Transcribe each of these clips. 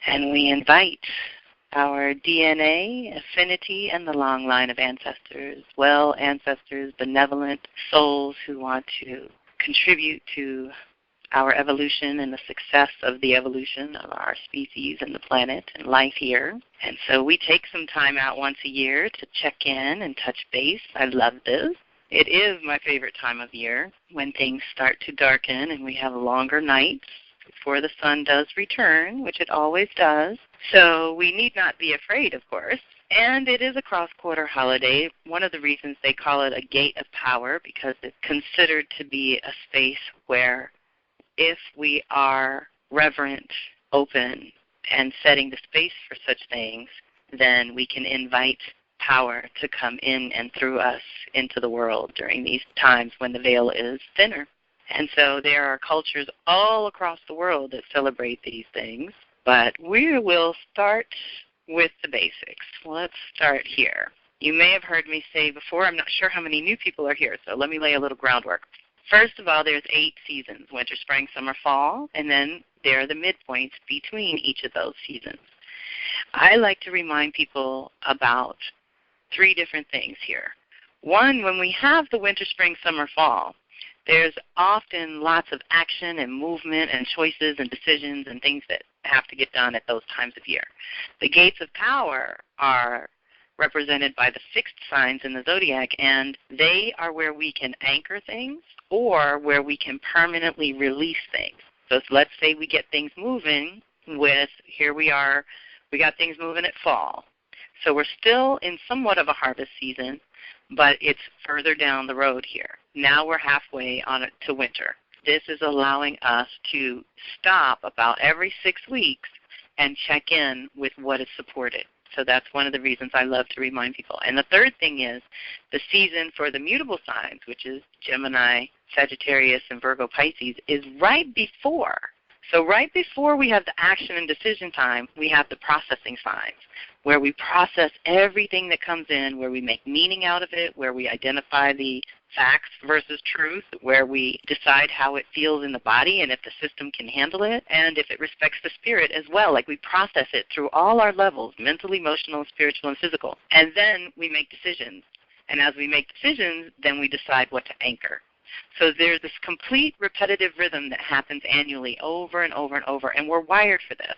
And we invite our DNA, affinity, and the long line of ancestors, well ancestors, benevolent souls who want to contribute to our evolution and the success of the evolution of our species and the planet and life here. And so we take some time out once a year to check in and touch base. I love this. It is my favorite time of year when things start to darken and we have longer nights before the sun does return, which it always does. So we need not be afraid, of course. And it is a cross-quarter holiday. One of the reasons they call it a gate of power, because it's considered to be a space where if we are reverent, open, and setting the space for such things, then we can invite power to come in and through us into the world during these times when the veil is thinner. And so there are cultures all across the world that celebrate these things, but we will start with the basics. Let's start here. You may have heard me say before, I'm not sure how many new people are here, so let me lay a little groundwork. First of all, there's 8 seasons, winter, spring, summer, fall, and then there are the midpoints between each of those seasons. I like to remind people about 3 different things here. One, when we have the winter, spring, summer, fall, there's often lots of action and movement and choices and decisions and things that have to get done at those times of year. The gates of power are represented by the fixed signs in the zodiac, and they are where we can anchor things or where we can permanently release things. So let's say we get things moving with, here we are, we got things moving at fall. So we're still in somewhat of a harvest season, but it's further down the road here. Now we're halfway on it to winter. This is allowing us to stop about every 6 weeks and check in with what is supported. So that's one of the reasons I love to remind people. And the third thing is the season for the mutable signs, which is Gemini, Sagittarius, and Virgo, Pisces, is right before. So right before we have the action and decision time, we have the processing signs, where we process everything that comes in, where we make meaning out of it, where we identify the facts versus truth, where we decide how it feels in the body and if the system can handle it, and if it respects the spirit as well. Like we process it through all our levels, mental, emotional, spiritual, and physical. And then we make decisions. And as we make decisions, then we decide what to anchor. So there's this complete repetitive rhythm that happens annually over and over and over, and we're wired for this.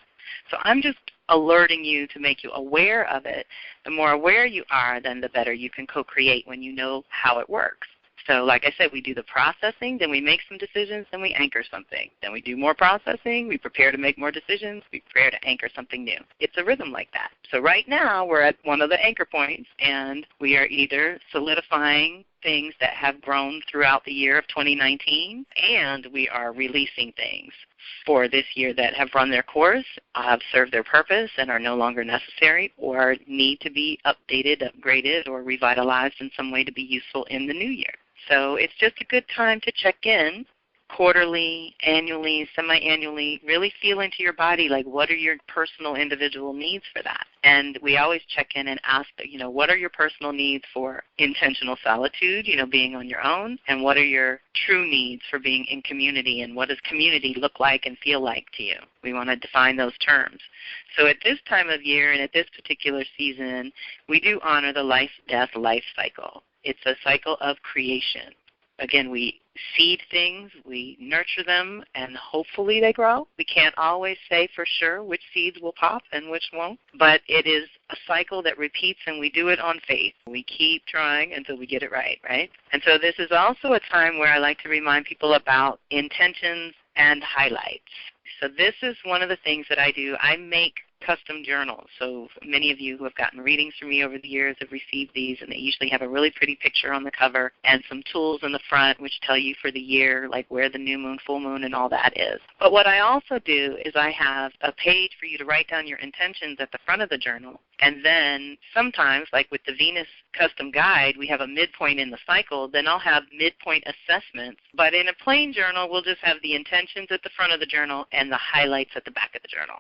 So I'm just alerting you to make you aware of it. The more aware you are, then the better you can co-create when you know how it works. So like I said, we do the processing, then we make some decisions, then we anchor something. Then we do more processing, we prepare to make more decisions, we prepare to anchor something new. It's a rhythm like that. So right now we're at one of the anchor points, and we are either solidifying things that have grown throughout the year of 2019, and we are releasing things for this year that have run their course, have served their purpose, and are no longer necessary or need to be updated, upgraded, or revitalized in some way to be useful in the new year. So it's just a good time to check in quarterly, annually, semi-annually, really feel into your body, like what are your personal individual needs for that. And we always check in and ask, what are your personal needs for intentional solitude, being on your own, and what are your true needs for being in community, and what does community look like and feel like to you? We want to define those terms. So at this time of year and at this particular season, we do honor the life-death life cycle. It's a cycle of creation. Again, we seed things, we nurture them, and hopefully they grow. We can't always say for sure which seeds will pop and which won't, but it is a cycle that repeats, and we do it on faith. We keep trying until we get it right, right? And so this is also a time where I like to remind people about intentions and highlights. So this is one of the things that I do. I make custom journals. So many of you who have gotten readings from me over the years have received these, and they usually have a really pretty picture on the cover and some tools in the front which tell you for the year, like where the new moon, full moon, and all that is. But what I also do is I have a page for you to write down your intentions at the front of the journal, and then sometimes, like with the Venus custom guide, we have a midpoint in the cycle, then I'll have midpoint assessments. But in a plain journal, we'll just have the intentions at the front of the journal and the highlights at the back of the journal.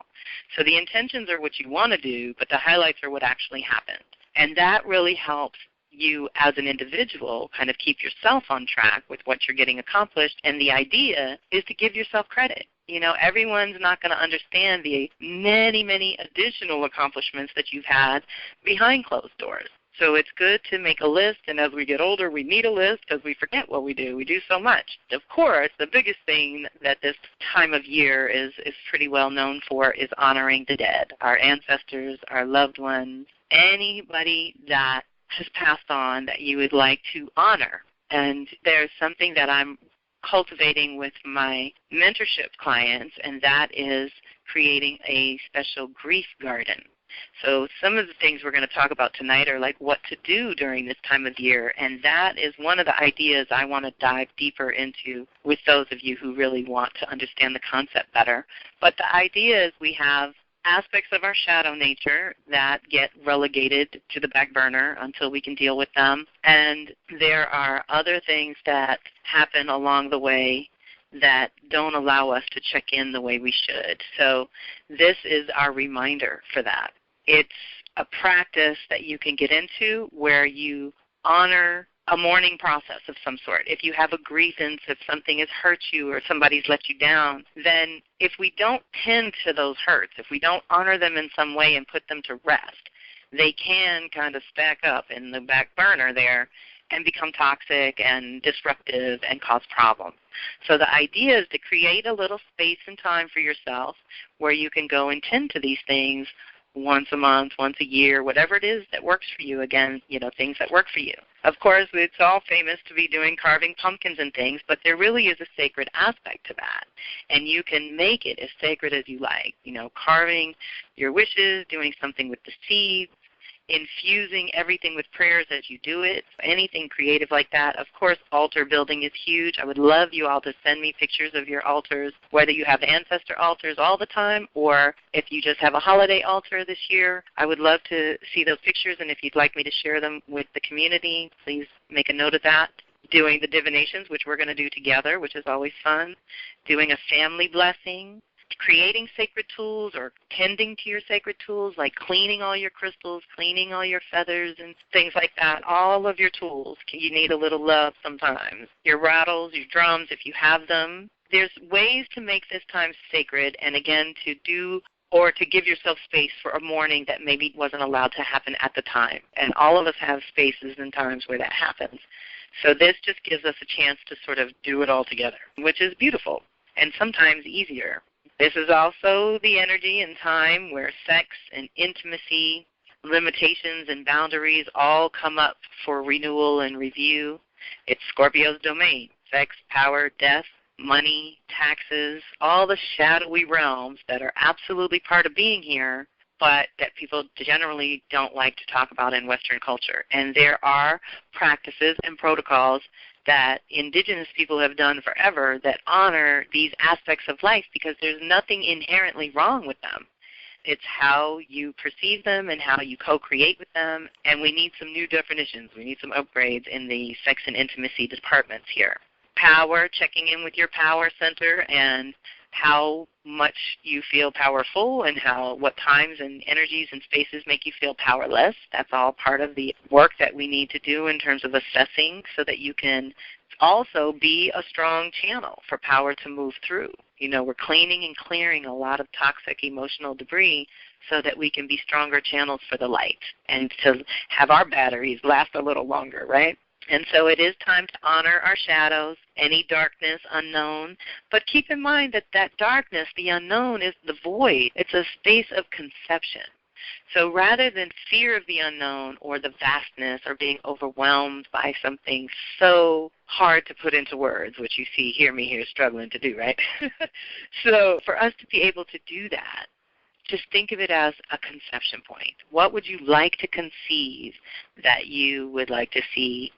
So the intentions are what you want to do, but the highlights are what actually happened. And that really helps you as an individual kind of keep yourself on track with what you're getting accomplished. And the idea is to give yourself credit. Everyone's not going to understand the many, many additional accomplishments that you've had behind closed doors. So it's good to make a list, and as we get older, we need a list because we forget what we do. We do so much. Of course, the biggest thing that this time of year is pretty well known for is honoring the dead, our ancestors, our loved ones, anybody that has passed on that you would like to honor. And there's something that I'm cultivating with my mentorship clients, and that is creating a special grief garden. So some of the things we're going to talk about tonight are like what to do during this time of year, and that is one of the ideas I want to dive deeper into with those of you who really want to understand the concept better. But the idea is we have aspects of our shadow nature that get relegated to the back burner until we can deal with them, and there are other things that happen along the way that don't allow us to check in the way we should. So this is our reminder for that. It's a practice that you can get into where you honor a mourning process of some sort. If you have a grievance, if something has hurt you or somebody's let you down, then if we don't tend to those hurts, if we don't honor them in some way and put them to rest, they can kind of stack up in the back burner there and become toxic and disruptive and cause problems. So the idea is to create a little space and time for yourself where you can go and tend to these things once a month, once a year, whatever it is that works for you. Again, things that work for you. Of course, it's all famous to be doing carving pumpkins and things, but there really is a sacred aspect to that. And you can make it as sacred as you like. Carving your wishes, doing something with the seeds, infusing everything with prayers as you do it, anything creative like that. Of course, altar building is huge. I would love you all to send me pictures of your altars, whether you have ancestor altars all the time or if you just have a holiday altar this year. I would love to see those pictures, and if you'd like me to share them with the community, please make a note of that. Doing the divinations, which we're going to do together, which is always fun. Doing a family blessing. Creating sacred tools or tending to your sacred tools, like cleaning all your crystals, cleaning all your feathers and things like that. All of your tools, you need a little love sometimes. Your rattles, your drums, if you have them. There's ways to make this time sacred, and again, to do or to give yourself space for a mourning that maybe wasn't allowed to happen at the time. And all of us have spaces and times where that happens. So this just gives us a chance to sort of do it all together, which is beautiful and sometimes easier. This is also the energy and time where sex and intimacy, limitations and boundaries all come up for renewal and review. It's Scorpio's domain: sex, power, death, money, taxes, all the shadowy realms that are absolutely part of being here, but that people generally don't like to talk about in Western culture. And there are practices and protocols that indigenous people have done forever that honor these aspects of life because there's nothing inherently wrong with them. It's how you perceive them and how you co-create with them, and we need some new definitions. We need some upgrades in the sex and intimacy departments here. Power, checking in with your power center and how much you feel powerful and what times and energies and spaces make you feel powerless. That's all part of the work that we need to do in terms of assessing so that you can also be a strong channel for power to move through. We're cleaning and clearing a lot of toxic emotional debris so that we can be stronger channels for the light and to have our batteries last a little longer, right? And so it is time to honor our shadows, any darkness, unknown. But keep in mind that that darkness, the unknown, is the void. It's a space of conception. So rather than fear of the unknown or the vastness or being overwhelmed by something so hard to put into words, which you hear me here struggling to do, right? So for us to be able to do that, just think of it as a conception point. What would you like to conceive that you would like to see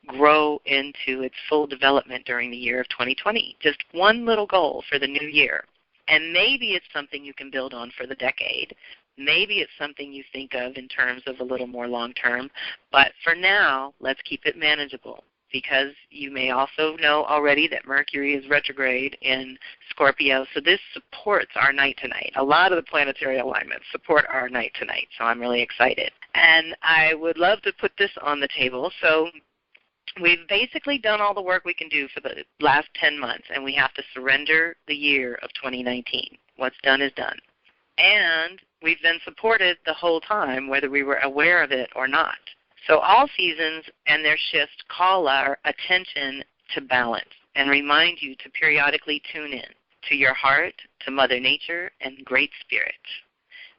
grow into its full development during the year of 2020? Just one little goal for the new year. And maybe it's something you can build on for the decade. Maybe it's something you think of in terms of a little more long-term. But for now, let's keep it manageable, because you may also know already that Mercury is retrograde in Scorpio, so this supports our night tonight. A lot of the planetary alignments support our night tonight, so I'm really excited. And I would love to put this on the table. So We've basically done all the work we can do for the last 10 months, and we have to surrender the year of 2019. What's done is done. And we've been supported the whole time, whether we were aware of it or not. So all seasons and their shifts call our attention to balance and remind you to periodically tune in to your heart, to Mother Nature, and Great Spirit.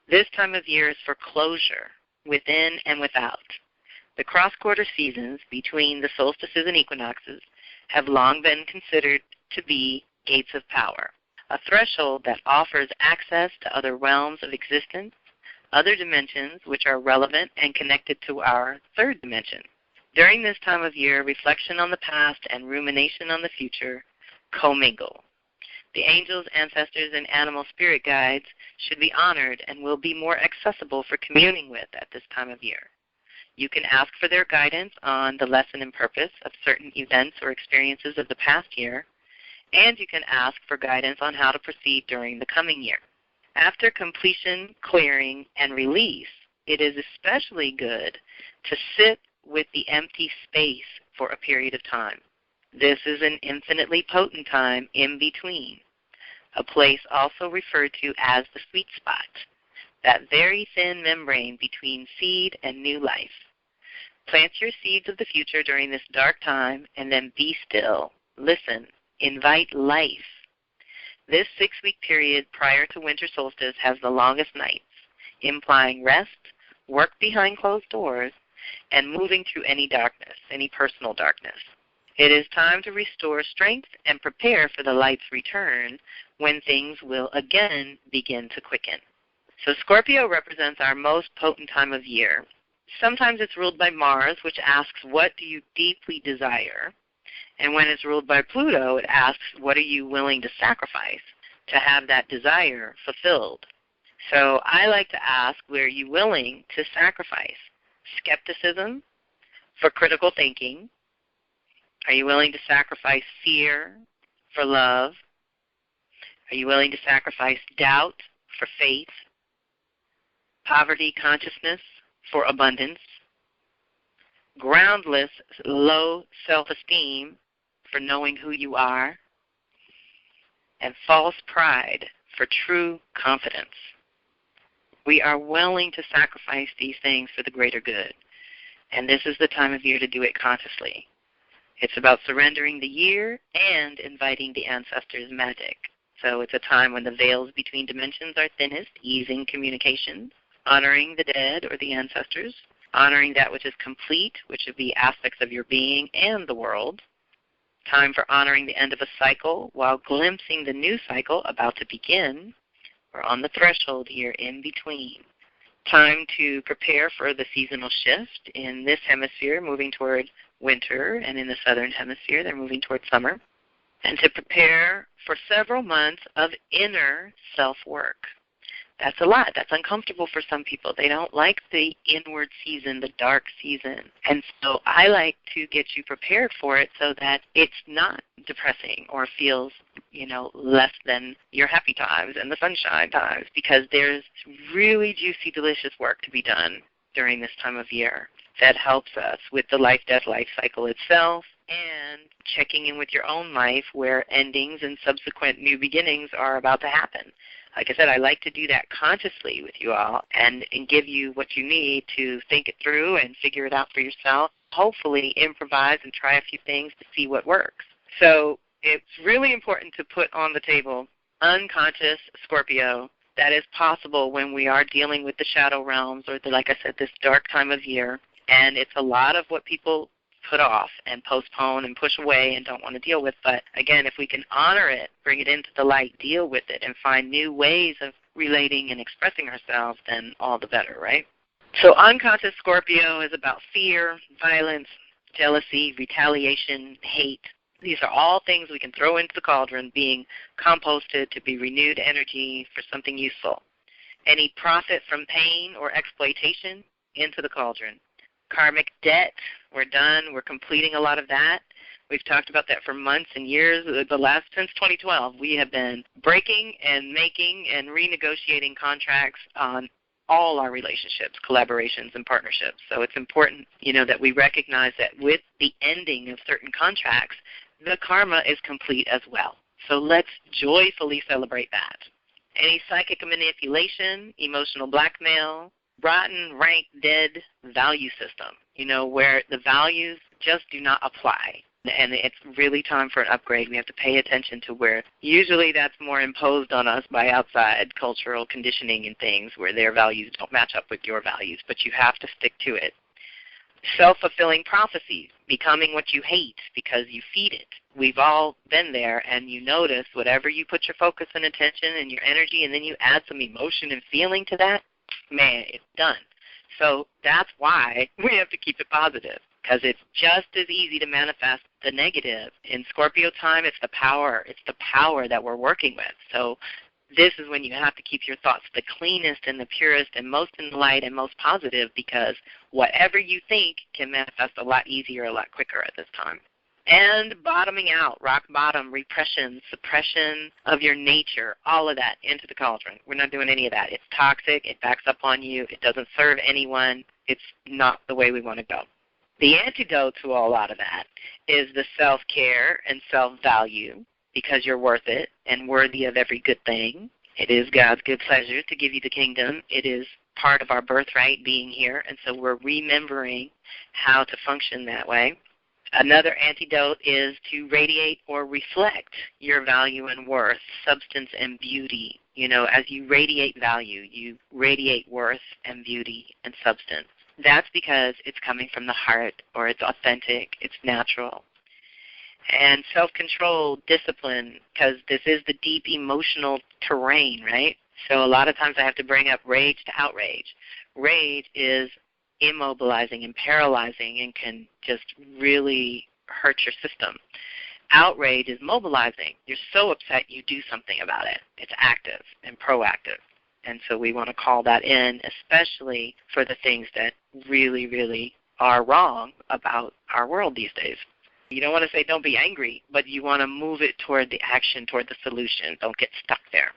This time of year is for closure, within and without. The cross-quarter seasons between the solstices and equinoxes have long been considered to be gates of power, a threshold that offers access to other realms of existence, other dimensions which are relevant and connected to our third dimension. During this time of year, reflection on the past and rumination on the future commingle. The angels, ancestors, and animal spirit guides should be honored and will be more accessible for communing with at this time of year. You can ask for their guidance on the lesson and purpose of certain events or experiences of the past year, and you can ask for guidance on how to proceed during the coming year. After completion, clearing, and release, it is especially good to sit with the empty space for a period of time. This is an infinitely potent time in between, a place also referred to as the sweet spot, that very thin membrane between seed and new life. Plant your seeds of the future during this dark time and then be still, listen, invite life. This 6-week period prior to winter solstice has the longest nights, implying rest, work behind closed doors, and moving through any darkness, any personal darkness. It is time to restore strength and prepare for the light's return when things will again begin to quicken. So Scorpio represents our most potent time of year. Sometimes it's ruled by Mars, which asks, what do you deeply desire? And when it's ruled by Pluto, it asks, what are you willing to sacrifice to have that desire fulfilled? So I like to ask, where are you willing to sacrifice? Skepticism for critical thinking? Are you willing to sacrifice fear for love? Are you willing to sacrifice doubt for faith? Poverty consciousness for abundance? Groundless, low self-esteem for knowing who you are? And false pride for true confidence. We are willing to sacrifice these things for the greater good. And this is the time of year to do it consciously. It's about surrendering the year and inviting the ancestors' magic. So it's a time when the veils between dimensions are thinnest, easing communication, honoring the dead or the ancestors, honoring that which is complete, which would be aspects of your being and the world. Time for honoring the end of a cycle while glimpsing the new cycle about to begin. We're on the threshold here in between. Time to prepare for the seasonal shift in this hemisphere, moving toward winter, and in the southern hemisphere, they're moving toward summer. And to prepare for several months of inner self-work. That's a lot. That's uncomfortable for some people. They don't like the inward season, the dark season. And so I like to get you prepared for it so that it's not depressing or feels, less than your happy times and the sunshine times, because there's really juicy, delicious work to be done during this time of year that helps us with the life-death life cycle itself and checking in with your own life where endings and subsequent new beginnings are about to happen. Like I said, I like to do that consciously with you all and give you what you need to think it through and figure it out for yourself. Hopefully improvise and try a few things to see what works. So it's really important to put on the table unconscious Scorpio that is possible when we are dealing with the shadow realms or, like I said, this dark time of year. And it's a lot of what people put off and postpone and push away and don't want to deal with. But again, if we can honor it, bring it into the light, deal with it, and find new ways of relating and expressing ourselves, then all the better, right? So unconscious Scorpio is about fear, violence, jealousy, retaliation, hate. These are all things we can throw into the cauldron, being composted to be renewed energy for something useful. Any profit from pain or exploitation, into the cauldron. Karmic debt, we're done. We're completing a lot of that. We've talked about that for months and years. Since 2012, we have been breaking and making and renegotiating contracts on all our relationships, collaborations, and partnerships. So it's important, that we recognize that with the ending of certain contracts, the karma is complete as well. So let's joyfully celebrate that. Any psychic manipulation, emotional blackmail, rotten, rank, dead value system, where the values just do not apply. And it's really time for an upgrade. We have to pay attention to where usually that's more imposed on us by outside cultural conditioning and things where their values don't match up with your values, but you have to stick to it. Self-fulfilling prophecies, becoming what you hate because you feed it. We've all been there, and you notice whatever you put your focus and attention and your energy, and then you add some emotion and feeling to that, man, it's done. So that's why we have to keep it positive, because it's just as easy to manifest the negative. In Scorpio time, it's the power. It's the power that we're working with. So this is when you have to keep your thoughts the cleanest and the purest and most in the light and most positive, because whatever you think can manifest a lot easier, a lot quicker at this time. And bottoming out, rock bottom, repression, suppression of your nature, all of that into the cauldron. We're not doing any of that. It's toxic. It backs up on you. It doesn't serve anyone. It's not the way we want to go. The antidote to a lot of that is the self-care and self-value, because you're worth it and worthy of every good thing. It is God's good pleasure to give you the kingdom. It is part of our birthright being here, and so we're remembering how to function that way. Another antidote is to radiate or reflect your value and worth, substance and beauty. As you radiate value, you radiate worth and beauty and substance. That's because it's coming from the heart, or it's authentic, it's natural. And self-control, discipline, because this is the deep emotional terrain, right? So a lot of times I have to bring up rage to outrage. Rage is immobilizing and paralyzing and can just really hurt your system. Outrage is mobilizing. You're so upset you do something about it. It's active and proactive. And so we want to call that in, especially for the things that really, really are wrong about our world these days. You don't want to say don't be angry, but you want to move it toward the action, toward the solution. Don't get stuck there.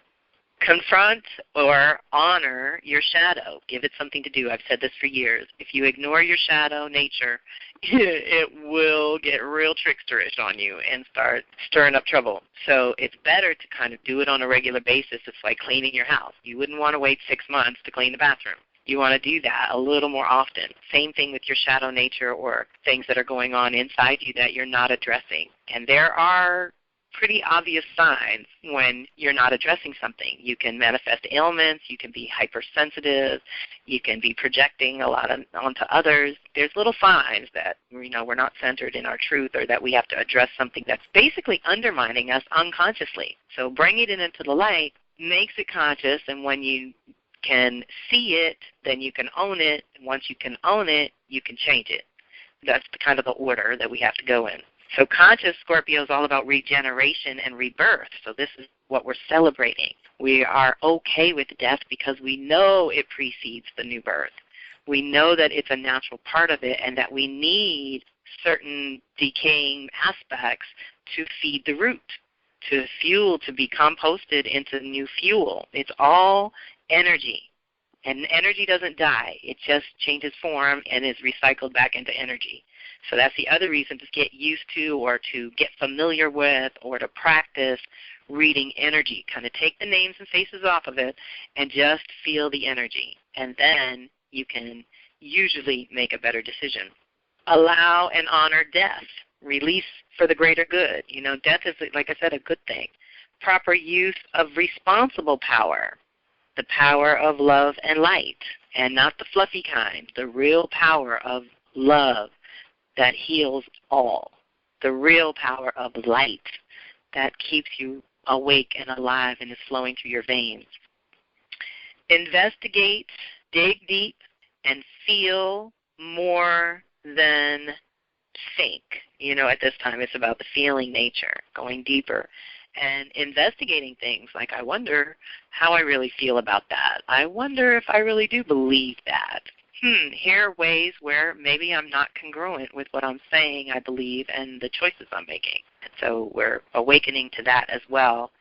Confront or honor your shadow. Give it something to do. I've said this for years. If you ignore your shadow nature, it will get real tricksterish on you and start stirring up trouble. So it's better to kind of do it on a regular basis. It's like cleaning your house. You wouldn't want to wait 6 months to clean the bathroom. You want to do that a little more often. Same thing with your shadow nature or things that are going on inside you that you're not addressing. And there are pretty obvious signs when you're not addressing something. You can manifest ailments. You can be hypersensitive. You can be projecting a lot onto others. There's little signs that we're not centered in our truth, or that we have to address something that's basically undermining us unconsciously. So bringing it into the light makes it conscious, and when you can see it, then you can own it. And once you can own it, you can change it. That's the kind of the order that we have to go in. So conscious Scorpio is all about regeneration and rebirth. So this is what we're celebrating. We are okay with death because we know it precedes the new birth. We know that it's a natural part of it, and that we need certain decaying aspects to feed the root, to fuel, to be composted into new fuel. It's all energy. And energy doesn't die. It just changes form and is recycled back into energy. So that's the other reason to get used to, or to get familiar with, or to practice reading energy. Kind of take the names and faces off of it and just feel the energy. And then you can usually make a better decision. Allow and honor death. Release for the greater good. Death is, like I said, a good thing. Proper use of responsible power. The power of love and light, and not the fluffy kind. The real power of love that heals all. The real power of light that keeps you awake and alive and is flowing through your veins. Investigate, dig deep, and feel more than think. At this time it's about the feeling nature, going deeper and investigating things like, I wonder how I really feel about that. I wonder if I really do believe that. Here are ways where maybe I'm not congruent with what I'm saying I believe and the choices I'm making. And so we're awakening to that as well.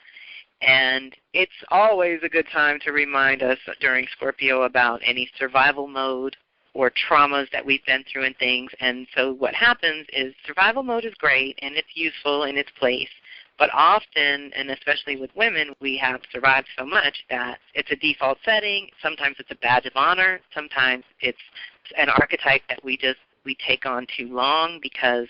And it's always a good time to remind us during Scorpio about any survival mode or traumas that we've been through and things. And so what happens is survival mode is great and it's useful in its place. But often, and especially with women, we have survived so much that it's a default setting. Sometimes it's a badge of honor. Sometimes it's an archetype that we take on too long because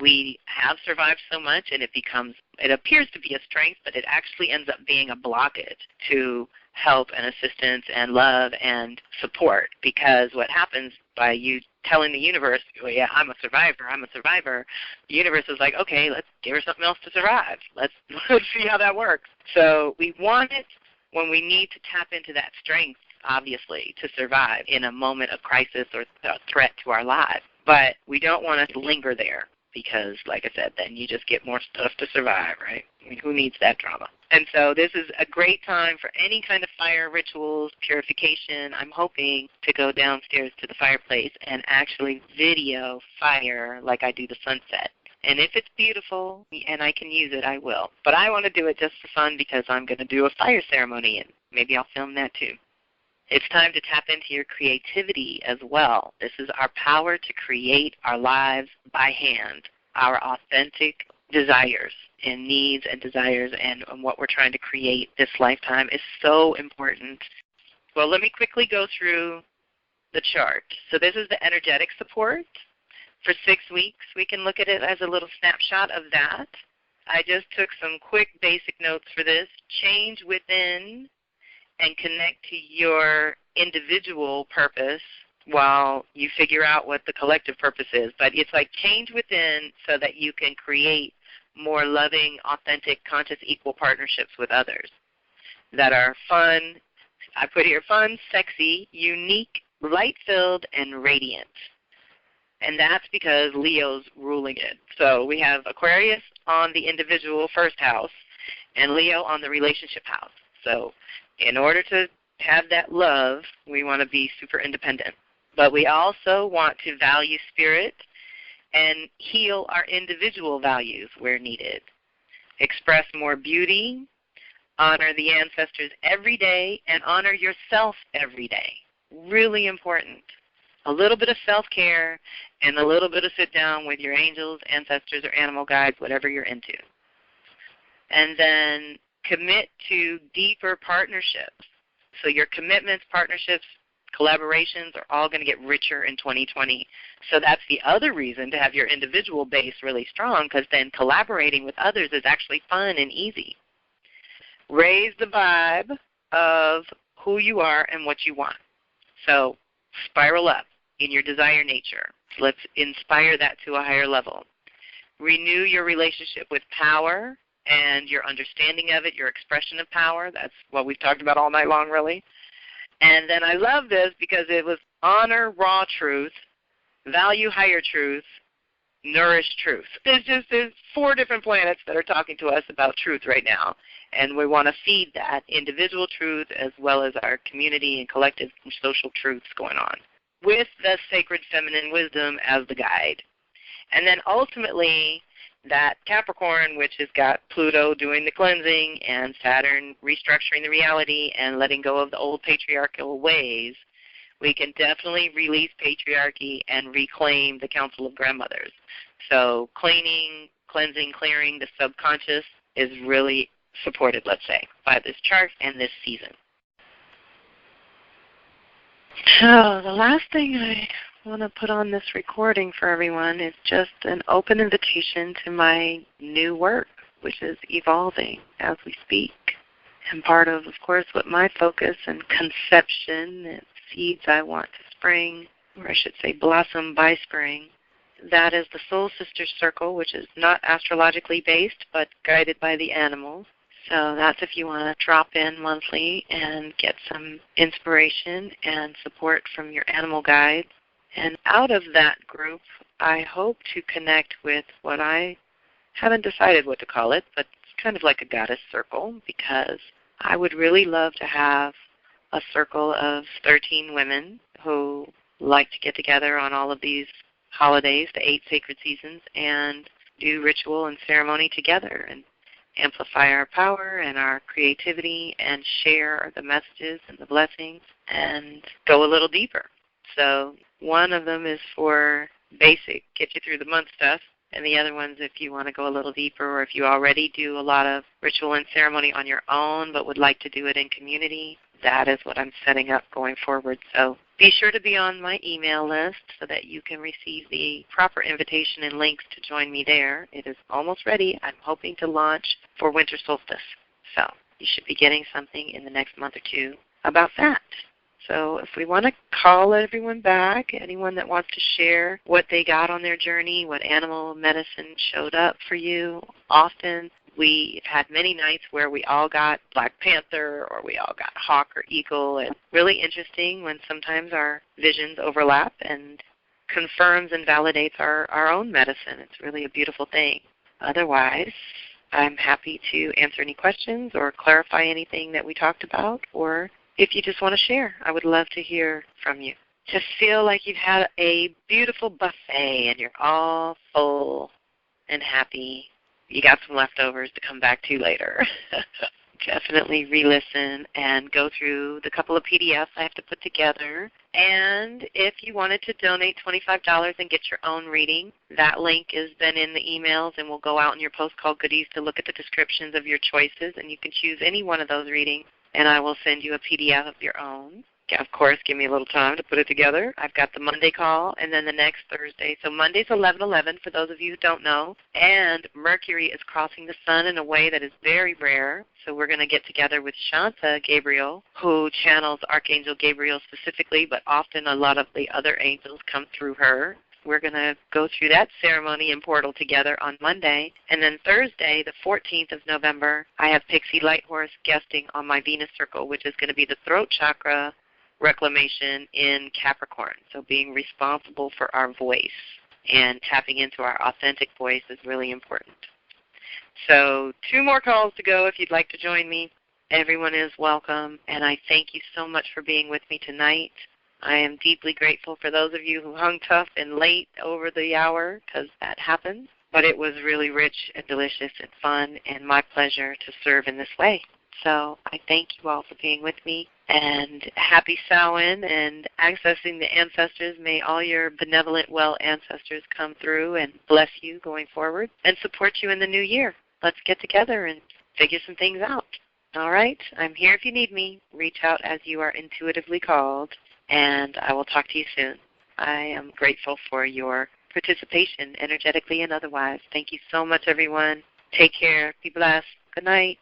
we have survived so much, and it appears to be a strength, but it actually ends up being a blockage to help and assistance and love and support. Because what happens by you telling the universe, oh, yeah, I'm a survivor, the universe is like, okay, let's give her something else to survive. Let's see how that works. So we want it when we need to tap into that strength, obviously, to survive in a moment of crisis or a threat to our lives. But we don't want to linger there because, like I said, then you just get more stuff to survive, right? I mean, who needs that drama? And so this is a great time for any kind of fire rituals, purification. I'm hoping to go downstairs to the fireplace and actually video fire like I do the sunset. And if it's beautiful and I can use it, I will. But I want to do it just for fun because I'm going to do a fire ceremony, and maybe I'll film that too. It's time to tap into your creativity as well. This is our power to create our lives by hand, our authentic desires and needs and desires, and what we're trying to create this lifetime is so important. Well, let me quickly go through the chart. So this is the energetic support for 6 weeks. We can look at it as a little snapshot of that. I just took some quick basic notes for this. Change within and connect to your individual purpose while you figure out what the collective purpose is. But it's like change within so that you can create more loving, authentic, conscious, equal partnerships with others that are fun. I put here fun, sexy, unique, light-filled, and radiant. And that's because Leo's ruling it. So we have Aquarius on the individual first house and Leo on the relationship house. So in order to have that love, we want to be super independent. But we also want to value spirit and heal our individual values where needed. Express more beauty, honor the ancestors every day, and honor yourself every day. Really important. A little bit of self-care and a little bit of sit down with your angels, ancestors, or animal guides, whatever you're into. And then commit to deeper partnerships. So your commitments, partnerships, collaborations are all going to get richer in 2020. So that's the other reason to have your individual base really strong, because then collaborating with others is actually fun and easy. Raise the vibe of who you are and what you want. So spiral up in your desire nature. Let's inspire that to a higher level. Renew your relationship with power and your understanding of it, your expression of power. That's what we've talked about all night long, really. And then I love this because it was honor raw truth, value higher truth, nourish truth. There's 4 different planets that are talking to us about truth right now. And we want to feed that individual truth as well as our community and collective and social truths going on, with the sacred feminine wisdom as the guide. And then ultimately, that Capricorn, which has got Pluto doing the cleansing and Saturn restructuring the reality and letting go of the old patriarchal ways, we can definitely release patriarchy and reclaim the Council of Grandmothers. So cleaning, cleansing, clearing the subconscious is really supported, let's say, by this chart and this season. So the last thing I want to put on this recording for everyone is just an open invitation to my new work, which is evolving as we speak. And part of course, what my focus and conception and seeds I want to spring, or I should say blossom by spring, that is the Soul Sister Circle, which is not astrologically based, but guided by the animals. So that's if you want to drop in monthly and get some inspiration and support from your animal guides. And out of that group, I hope to connect with what I haven't decided what to call it, but it's kind of like a goddess circle, because I would really love to have a circle of 13 women who like to get together on all of these holidays, the 8 sacred seasons, and do ritual and ceremony together. And amplify our power and our creativity and share the messages and the blessings and go a little deeper. So one of them is for basic, get you through the month stuff, and the other one's if you want to go a little deeper, or if you already do a lot of ritual and ceremony on your own but would like to do it in community. That is what I'm setting up going forward. So be sure to be on my email list so that you can receive the proper invitation and links to join me there. It is almost ready. I'm hoping to launch for winter solstice. So you should be getting something in the next month or two about that. So if we want to call everyone back, anyone that wants to share what they got on their journey, what animal medicine showed up for you often. We've had many nights where we all got Black Panther or we all got Hawk or Eagle. It's really interesting when sometimes our visions overlap and confirms and validates our own medicine. It's really a beautiful thing. Otherwise, I'm happy to answer any questions or clarify anything that we talked about, or if you just want to share, I would love to hear from you. Just feel like you've had a beautiful buffet and you're all full and happy. You got some leftovers to come back to later. Definitely re-listen and go through the couple of PDFs I have to put together. And if you wanted to donate $25 and get your own reading, that link has been in the emails and will go out in your post-call goodies to look at the descriptions of your choices, and you can choose any one of those readings, and I will send you a PDF of your own. Of course, give me a little time to put it together. I've got the Monday call and then the next Thursday. So Monday's 11/11 for those of you who don't know. And Mercury is crossing the sun in a way that is very rare. So we're going to get together with Shanta Gabriel, who channels Archangel Gabriel specifically, but often a lot of the other angels come through her. We're going to go through that ceremony and portal together on Monday. And then Thursday, the 14th of November, I have Pixie Lighthorse guesting on my Venus Circle, which is going to be the throat chakra reclamation in Capricorn. So being responsible for our voice and tapping into our authentic voice is really important. So 2 more calls to go if you'd like to join me. Everyone is welcome, and I thank you so much for being with me tonight. I am deeply grateful for those of you who hung tough and late over the hour, because that happens. But it was really rich and delicious and fun, and my pleasure to serve in this way. So I thank you all for being with me, and happy Samhain and accessing the ancestors. May all your benevolent, well ancestors come through and bless you going forward and support you in the new year. Let's get together and figure some things out. All right? I'm here if you need me. Reach out as you are intuitively called, and I will talk to you soon. I am grateful for your participation, energetically and otherwise. Thank you so much, everyone. Take care. Be blessed. Good night.